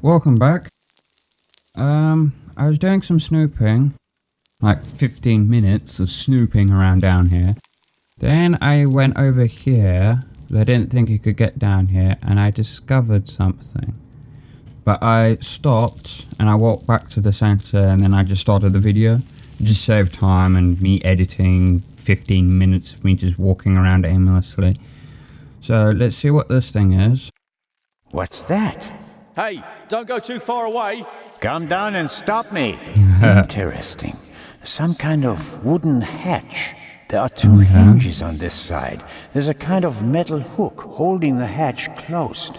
Welcome back. I was doing some snooping, like 15 minutes of snooping around down here. Then I went over here, I didn't think you could get down here, and I discovered something. But I stopped, and I walked back to the center, and then I just started the video. Just saved time and me editing 15 minutes of me just walking around aimlessly. So let's see what this thing is. What's that? Hey, don't go too far away. Come down and stop me. Interesting. Some kind of wooden hatch. There are two hinges on this side. There's a kind of metal hook holding the hatch closed.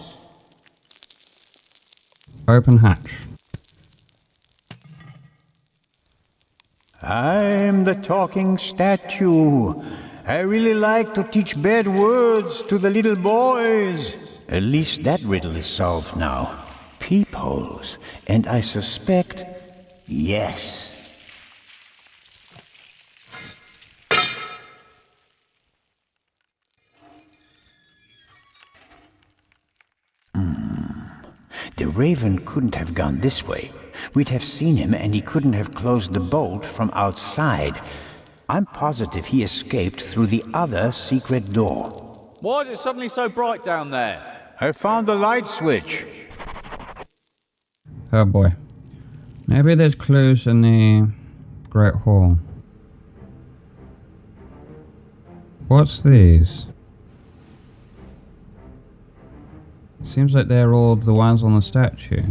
Open hatch. I'm the talking statue. I really like to teach bad words to the little boys. At least that riddle is solved now. Peepholes. And I suspect, yes. The Raven couldn't have gone this way. We'd have seen him and he couldn't have closed the bolt from outside. I'm positive he escaped through the other secret door. Why is it suddenly so bright down there? I found the light switch. Oh boy. Maybe there's clues in the Great Hall. What's these? Seems like they're all the ones on the statue.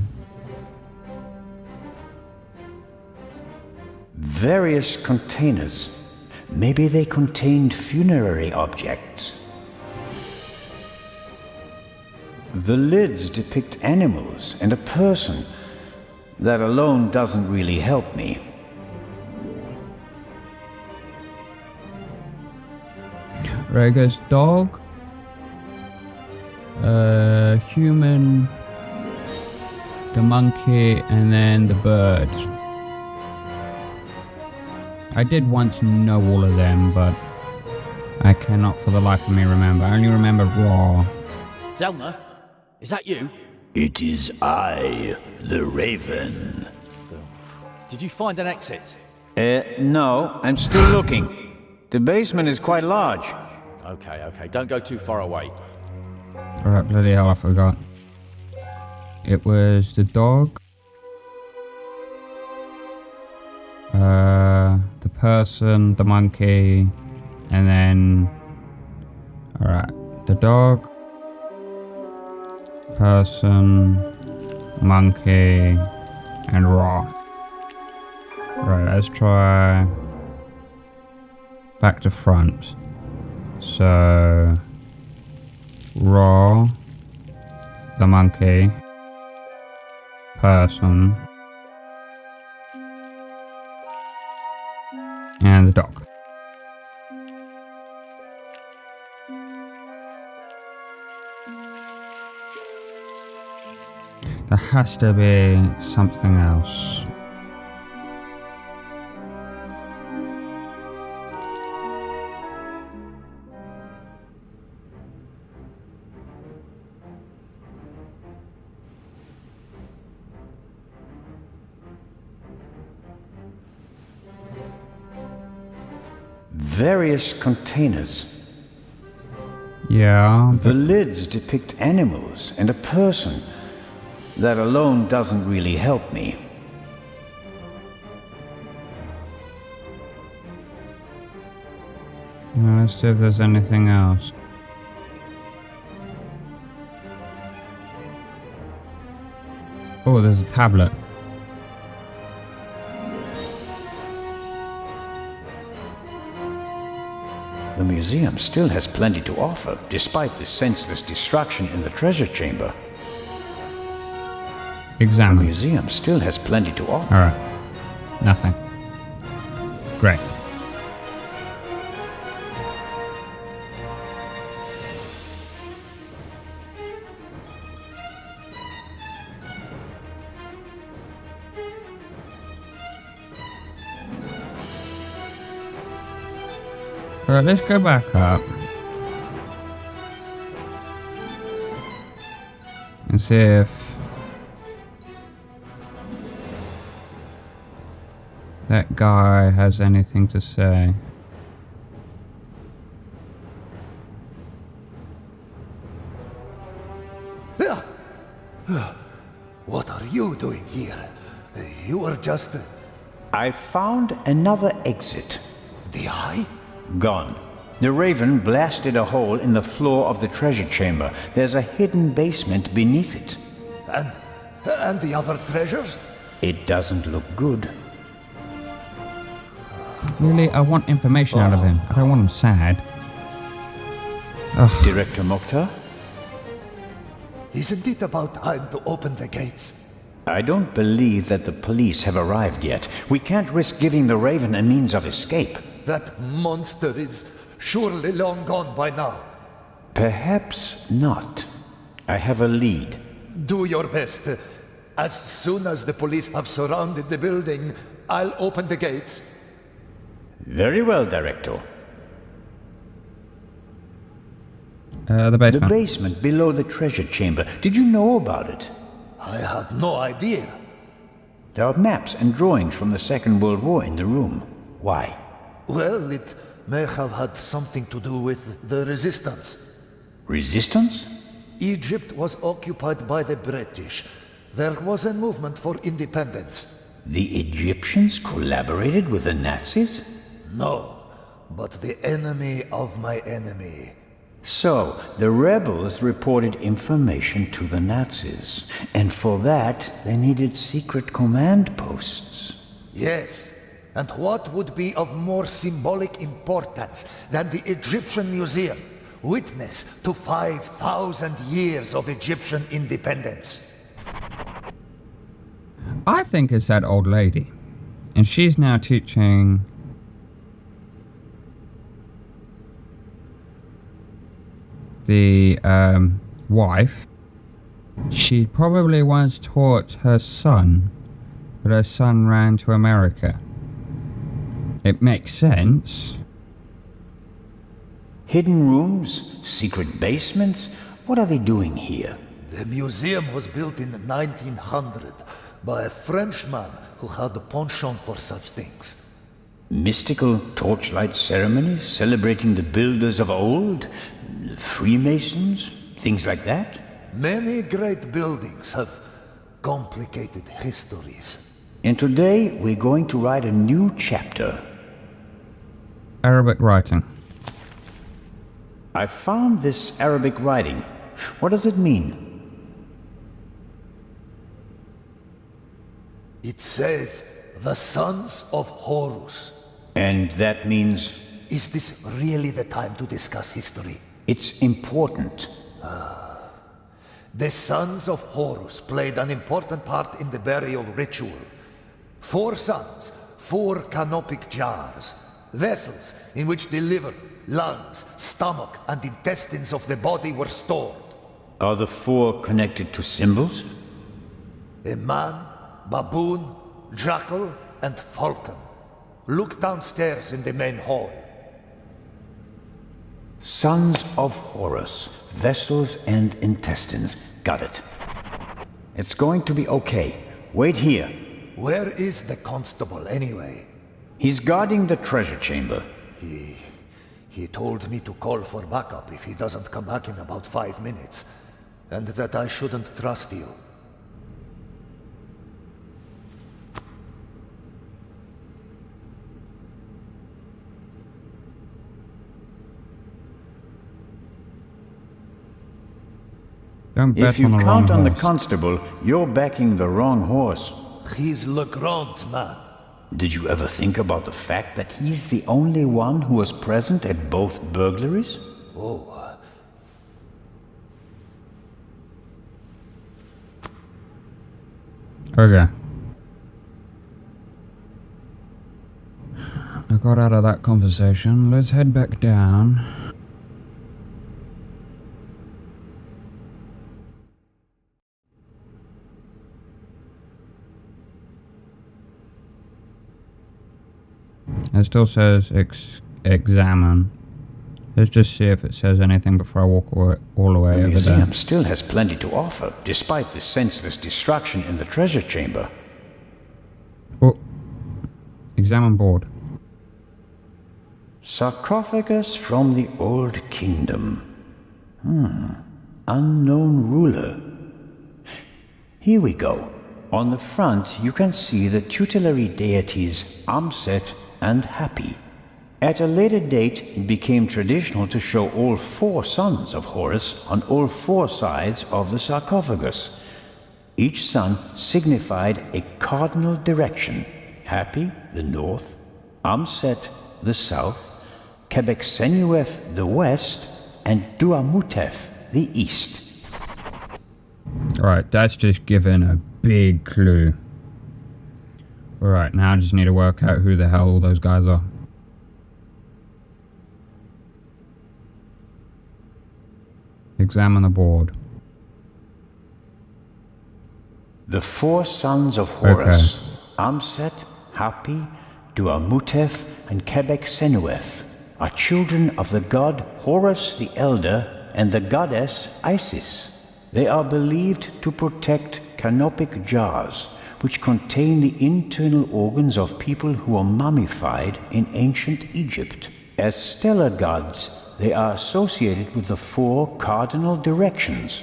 Various containers. Maybe they contained funerary objects. The lids depict animals and a person. That alone doesn't really help me. Rhaegar's dog. Human. The monkey, and then the bird. I did once know all of them, but I cannot for the life of me remember. I only remember Raw. Zelna, is that you? It is I, the Raven. Did you find an exit? No, I'm still looking. The basement is quite large. Okay, don't go too far away. Alright, bloody hell, I forgot. It was the dog. The person, the monkey, and then... Alright, the dog, person, monkey, and Raw. Right, let's try back to front. So, Raw, the monkey, person, and the dog. There has to be something else. Various containers. Yeah. The lids depict animals and a person. That alone doesn't really help me. Well, let's see if there's anything else. Oh, there's a tablet. The museum still has plenty to offer, despite the senseless destruction in the treasure chamber. The Examine. museum still has plenty to offer. Alright. Nothing. Great. Alright, let's go back up. And see if that guy has anything to say. What are you doing here? You were just... I found another exit. The eye? Gone. The Raven blasted a hole in the floor of the treasure chamber. There's a hidden basement beneath it. And the other treasures? It doesn't look good. Really, I want information out of him. I don't want him sad. Director Mokhtar? Isn't it about time to open the gates? I don't believe that the police have arrived yet. We can't risk giving the Raven a means of escape. That monster is surely long gone by now. Perhaps not. I have a lead. Do your best. As soon as the police have surrounded the building, I'll open the gates. Very well, Director. The The basement. basement below the treasure chamber. Did you know about it? I had no idea. There are maps and drawings from the Second World War in the room. Why? Well, it may have had something to do with the resistance. Resistance? Egypt was occupied by the British. There was a movement for independence. The Egyptians collaborated with the Nazis? No, but the enemy of my enemy. So, the rebels reported information to the Nazis, and for that they needed secret command posts. Yes, and what would be of more symbolic importance than the Egyptian Museum, witness to 5,000 years of Egyptian independence? I think it's that old lady. And she's now teaching... the, wife. She probably once taught her son, but her son ran to America. It makes sense. Hidden rooms? Secret basements? What are they doing here? The museum was built in 1900 by a Frenchman who had a penchant for such things. Mystical torchlight ceremonies celebrating the builders of old? Freemasons? Things like that? Many great buildings have complicated histories. And today we're going to write a new chapter. Arabic writing. I found this Arabic writing. What does it mean? It says, the sons of Horus. And that means Is this really the time to discuss history? it's important. The sons of Horus played an important part in the burial ritual. 4 sons, 4 canopic jars, vessels in which the liver, lungs, stomach, and intestines of the body were stored. Are the 4 connected to symbols? A man, baboon, jackal, and falcon. Look downstairs in the main hall. Sons of Horus, vessels and intestines. Got it. It's going to be okay. Wait here. Where is the constable, anyway? He's guarding the treasure chamber. He told me to call for backup if he doesn't come back in about 5 minutes, and that I shouldn't trust you. Don't bet If you on the count wrong on the horse. constable, you're backing the wrong horse. He's Legrand's man. Did you ever think about the fact that he's the only one who was present at both burglaries? Okay. I got out of that conversation. Let's head back down. It still says examine. Let's just see if it says anything before I walk all the way The over museum there. still has plenty to offer, despite the senseless destruction in the treasure chamber. Oh. examine board. Sarcophagus from the Old Kingdom. Unknown ruler. Here we go. On the front, you can see the tutelary deities Amset and Happy. At a later date, it became traditional to show all 4 sons of Horus on all 4 sides of the sarcophagus. Each son signified a cardinal direction. Happy, the north; Amset, the south; Quebec-Senuef, the west; and Duamutef, the east. Alright, that's just given a big clue. Alright, now I just need to work out who the hell all those guys are. Examine the board. The 4 sons of Horus, Amset, Hapi, Duamutef, and Quebec-Senuef, are children of the god Horus the Elder and the goddess Isis. They are believed to protect canopic jars, which contain the internal organs of people who were mummified in ancient Egypt. As stellar gods, they are associated with the 4 cardinal directions.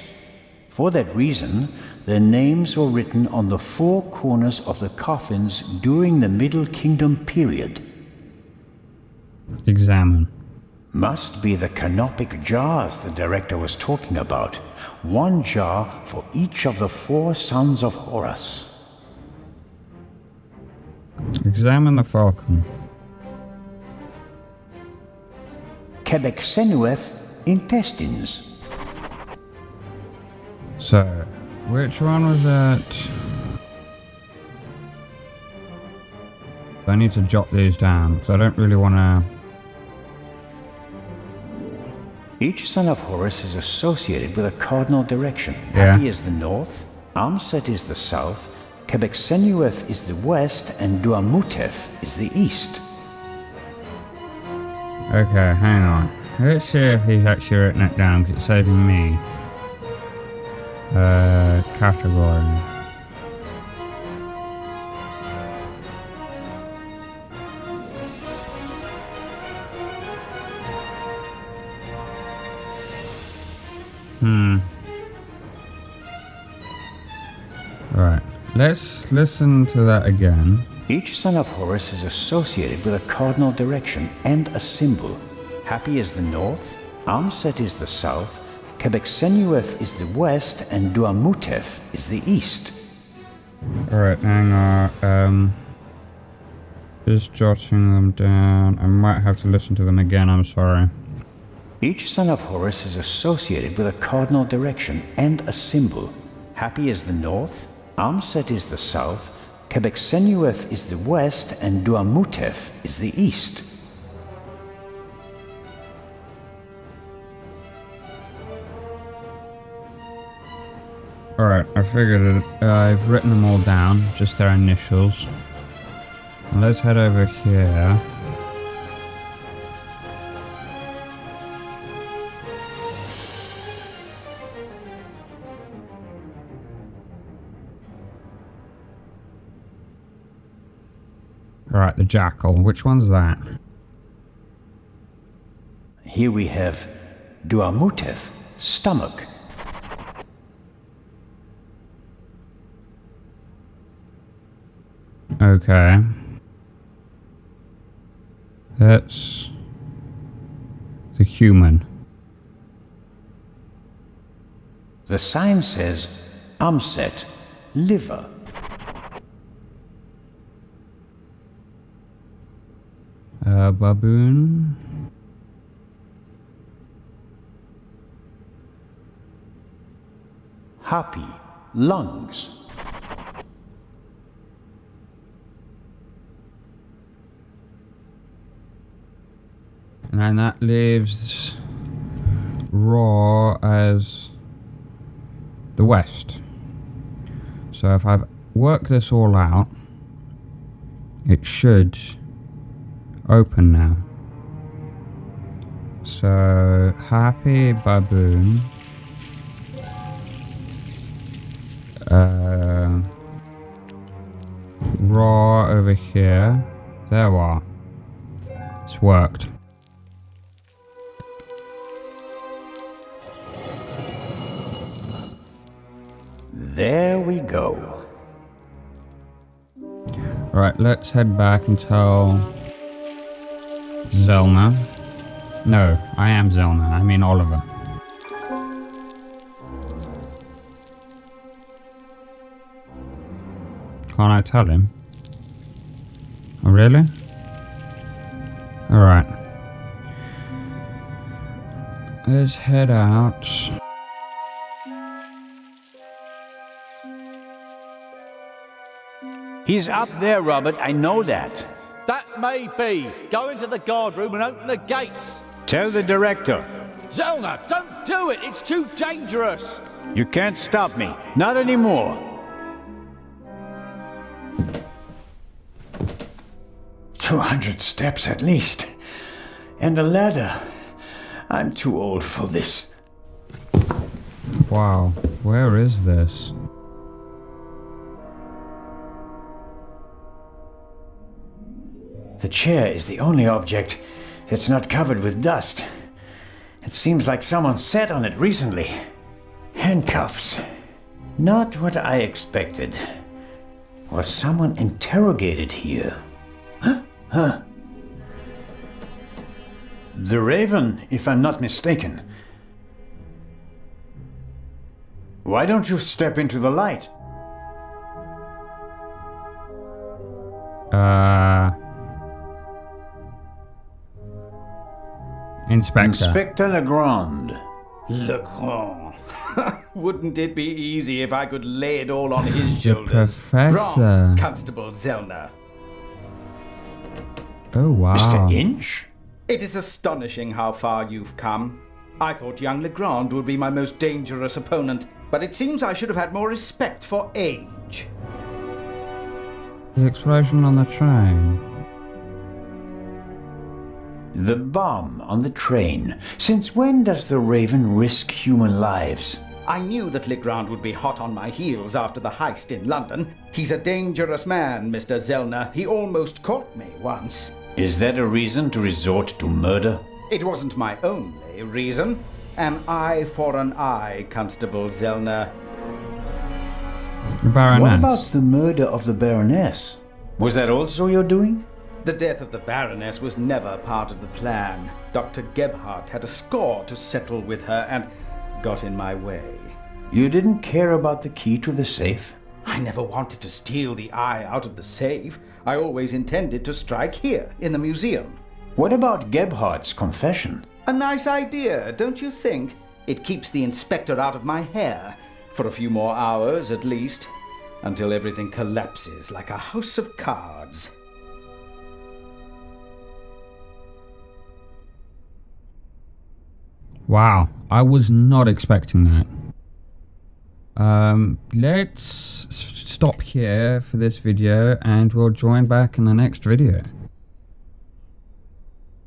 For that reason, their names were written on the 4 corners of the coffins during the Middle Kingdom period. Examine. Must be the canopic jars the director was talking about. 1 jar for each of the 4 sons of Horus. Examine the falcon. Quebec-Senuef intestines. So, which one was that? I need to jot these down, because I don't really want to... Each son of Horus is associated with a cardinal direction. Yeah. Hapi is the north, Amset is the south, Quebec-Senuef is the west, and Duamutef is the east. Okay, hang on. Let's see if he's actually written it down, because it's saving me. Category. Right, let's listen to that again. Each son of Horus is associated with a cardinal direction and a symbol. Hapi is the north, Amset is the south, Quebec-Senuef is the west, and Duamutef is the east. Alright, hang on. Just jotting them down. I might have to listen to them again, I'm sorry. Each son of Horus is associated with a cardinal direction and a symbol. Hapi is the north, Amset is the south, Quebec-Senuef is the west, and Duamutef is the east. Alright, I figured it. I've written them all down, just their initials. And let's head over here. Alright, the jackal. Which one's that? Here we have Duamutef, stomach. Okay. That's the human. The sign says Amset, liver. Baboon. Hapi, lungs. And that leaves Raw as the west. So if I've worked this all out, it should open now. So Happy Baboon. Raw over here. There we are. It's worked. There we go. Right, let's head back and tell Zelna. No, I am Zelna. I mean Oliver. Can't I tell him? Oh, really? Alright. Let's head out. He's up there, Robert. I know that. That may be. Go into the guard room and open the gates. Tell the director. Zelna, don't do it. It's too dangerous. You can't stop me. Not anymore. 200 steps at least. And a ladder. I'm too old for this. Wow, where is this? The chair is the only object that's not covered with dust. It seems like someone sat on it recently. Handcuffs. Not what I expected. Was someone interrogated here? Huh? The Raven, if I'm not mistaken. Why don't you step into the light? Inspector. Inspector Legrand. Legrand. Wouldn't it be easy if I could lay it all on his The shoulders? professor. Wrong, Constable Zelna. Oh, wow. Mr. Inch? It is astonishing how far you've come. I thought young Legrand would be my most dangerous opponent, but it seems I should have had more respect for age. The explosion on the train. The bomb on the train. Since when does the Raven risk human lives? I knew that Legrand would be hot on my heels after the heist in London. He's a dangerous man, Mr. Zelna. He almost caught me once. Is that a reason to resort to murder? It wasn't my only reason. An eye for an eye, Constable Zelna. The Baroness. What about the murder of the Baroness? Was that also your doing? The death of the Baroness was never part of the plan. Dr. Gebhardt had a score to settle with her and got in my way. You didn't care about the key to the safe? I never wanted to steal the eye out of the safe. I always intended to strike here, in the museum. What about Gebhardt's confession? A nice idea, don't you think? It keeps the inspector out of my hair. For a few more hours, at least. Until everything collapses like a house of cards. Wow, I was not expecting that. Let's stop here for this video and we'll join back in the next video.